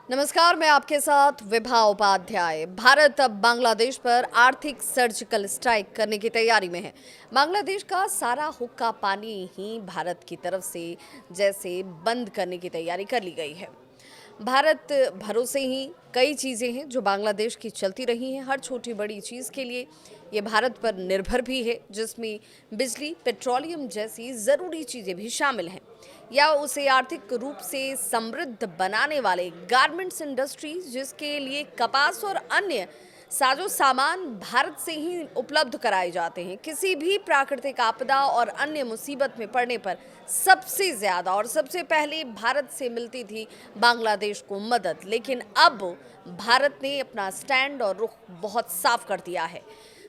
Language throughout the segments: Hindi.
नमस्कार, मैं आपके साथ विभा उपाध्याय। भारत अब बांग्लादेश पर आर्थिक सर्जिकल स्ट्राइक करने की तैयारी में है। बांग्लादेश का सारा हुक्का पानी ही भारत की तरफ से जैसे बंद करने की तैयारी कर ली गई है। भारत भरोसे ही कई चीज़ें हैं जो बांग्लादेश की चलती रही हैं। हर छोटी बड़ी चीज़ के लिए ये भारत पर निर्भर भी है, जिसमें बिजली, पेट्रोलियम जैसी ज़रूरी चीज़ें भी शामिल हैं। या उसे आर्थिक रूप से समृद्ध बनाने वाले गारमेंट्स इंडस्ट्रीज, जिसके लिए कपास और अन्य साजो सामान भारत से ही उपलब्ध कराए जाते हैं। किसी भी प्राकृतिक आपदा और अन्य मुसीबत में पड़ने पर सबसे ज़्यादा और सबसे पहले भारत से मिलती थी बांग्लादेश को मदद। लेकिन अब भारत ने अपना स्टैंड और रुख बहुत साफ कर दिया है।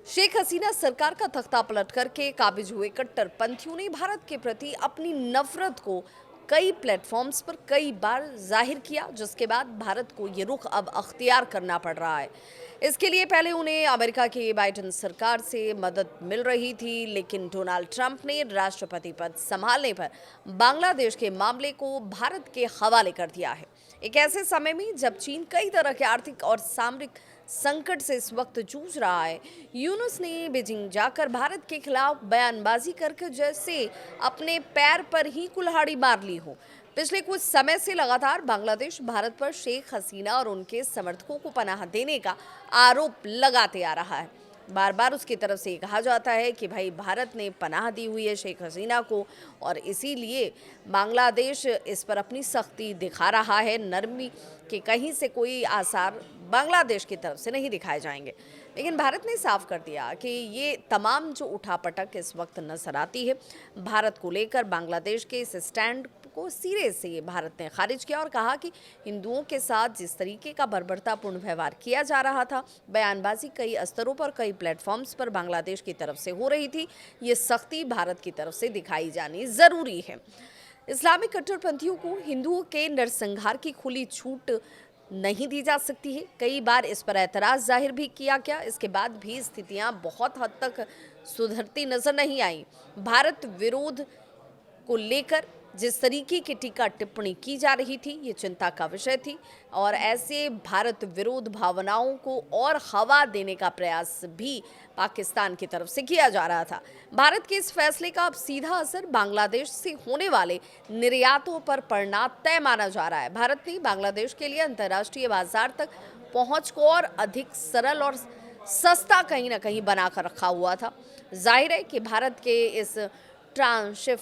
शेख हसीना सरकार का तख्ता पलट करके काबिज हुए कट्टरपंथियों ने भारत के प्रति अपनी नफरत को कई प्लेटफॉर्म्स पर कई बार जाहिर किया, जिसके बाद भारत को ये रुख अब अख्तियार करना पड़ रहा है। इसके लिए पहले उन्हें अमेरिका की बाइडेन सरकार से मदद मिल रही थी, लेकिन डोनाल्ड ट्रंप ने राष्ट्रपति पद संभालने पर बांग्लादेश के मामले को भारत के हवाले कर दिया है। एक ऐसे समय में जब चीन कई तरह के आर्थिक और सामरिक संकट से इस वक्त जूझ रहा है, यूनुस ने बीजिंग जाकर भारत के खिलाफ बयानबाजी करके जैसे अपने पैर पर ही कुल्हाड़ी मार ली हो। पिछले कुछ समय से लगातार बांग्लादेश भारत पर शेख हसीना और उनके समर्थकों को पनाह देने का आरोप लगाते आ रहा है। बार बार उसकी तरफ से कहा जाता है कि भाई भारत ने पनाह दी हुई है शेख हसीना को, और इसीलिए बांग्लादेश इस पर अपनी सख्ती दिखा रहा है। नरमी के कहीं से कोई आसार बांग्लादेश की तरफ से नहीं दिखाए जाएंगे। लेकिन भारत ने साफ कर दिया कि ये तमाम जो उठापटक इस वक्त नजर आती है भारत को लेकर, बांग्लादेश के इस स्टैंड को सिरे से भारत ने खारिज किया और कहा कि हिंदुओं के साथ जिस तरीके का बर्बरतापूर्ण व्यवहार किया जा रहा था, बयानबाजी कई स्तरों पर कई प्लेटफॉर्म्स पर बांग्लादेश की तरफ से हो रही थी, ये सख्ती भारत की तरफ से दिखाई जानी जरूरी है। इस्लामिक कट्टरपंथियों को हिंदुओं के नरसंहार की खुली छूट नहीं दी जा सकती है। कई बार इस पर एतराज़ जाहिर भी किया गया, इसके बाद भी स्थितियां बहुत हद तक सुधरती नजर नहीं आई। भारत विरोध को लेकर जिस तरीके की टीका टिप्पणी की जा रही थी, ये चिंता का विषय थी, और ऐसे भारत विरोध भावनाओं को और हवा देने का प्रयास भी पाकिस्तान की तरफ से किया जा रहा था। भारत के इस फैसले का अब सीधा असर बांग्लादेश से होने वाले निर्यातों पर पड़ना तय माना जा रहा है। भारत ने बांग्लादेश के लिए अंतर्राष्ट्रीय बाजार तक पहुंच को और अधिक सरल और सस्ता कहीं ना कहीं बनाकर रखा हुआ था। जाहिर है कि भारत के इस ट्रांसशिप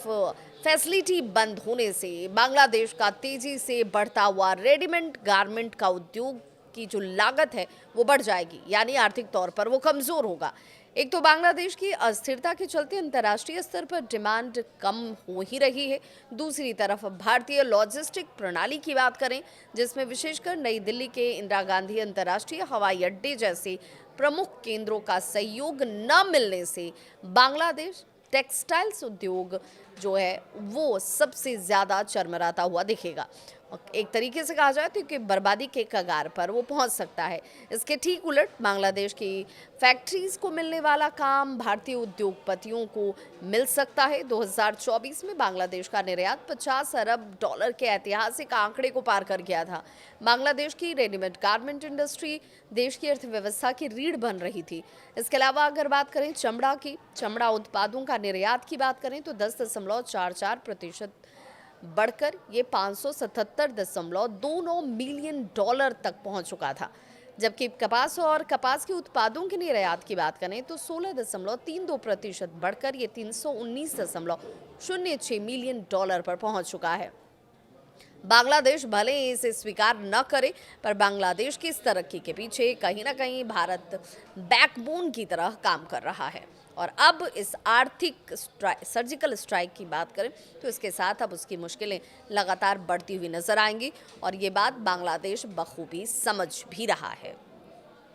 फैसिलिटी बंद होने से बांग्लादेश का तेजी से बढ़ता हुआ रेडीमेड गारमेंट का उद्योग की जो लागत है वो बढ़ जाएगी, यानी आर्थिक तौर पर वो कमजोर होगा। एक तो बांग्लादेश की अस्थिरता के चलते अंतर्राष्ट्रीय स्तर पर डिमांड कम हो ही रही है, दूसरी तरफ भारतीय लॉजिस्टिक प्रणाली की बात करें, जिसमें विशेषकर नई दिल्ली के इंदिरा गांधी अंतर्राष्ट्रीय हवाई अड्डे जैसे प्रमुख केंद्रों का सहयोग न मिलने से बांग्लादेश टेक्सटाइल्स उद्योग जो है वो सबसे ज़्यादा चरमराता हुआ दिखेगा। एक तरीके से कहा जाए तो कि बर्बादी के कगार पर वो पहुंच सकता है। इसके ठीक उलट बांग्लादेश की फैक्ट्रीज को मिलने वाला काम भारतीय उद्योगपतियों को मिल सकता है। 2024 में बांग्लादेश का निर्यात 50 अरब डॉलर के ऐतिहासिक आंकड़े को पार कर गया था। बांग्लादेश की रेडीमेड गारमेंट इंडस्ट्री देश की अर्थव्यवस्था की रीढ़ बन रही थी। इसके अलावा अगर बात करें चमड़ा उत्पादों का निर्यात की बात करें तो 10.44% बढ़कर ये 577.29 मिलियन डॉलर तक पहुंच चुका था। जबकि कपास के उत्पादों के निर्यात की बात करें तो 16.32% बढ़कर ये 319.06 मिलियन डॉलर पर पहुंच चुका है। बांग्लादेश भले ही इसे स्वीकार न करे, पर बांग्लादेश की इस तरक्की के पीछे कहीं ना कहीं भारत बैकबोन की तरह काम कर रहा है। और अब इस आर्थिक सर्जिकल स्ट्राइक की बात करें तो इसके साथ अब उसकी मुश्किलें लगातार बढ़ती हुई नजर आएंगी, और ये बात बांग्लादेश बखूबी समझ भी रहा है।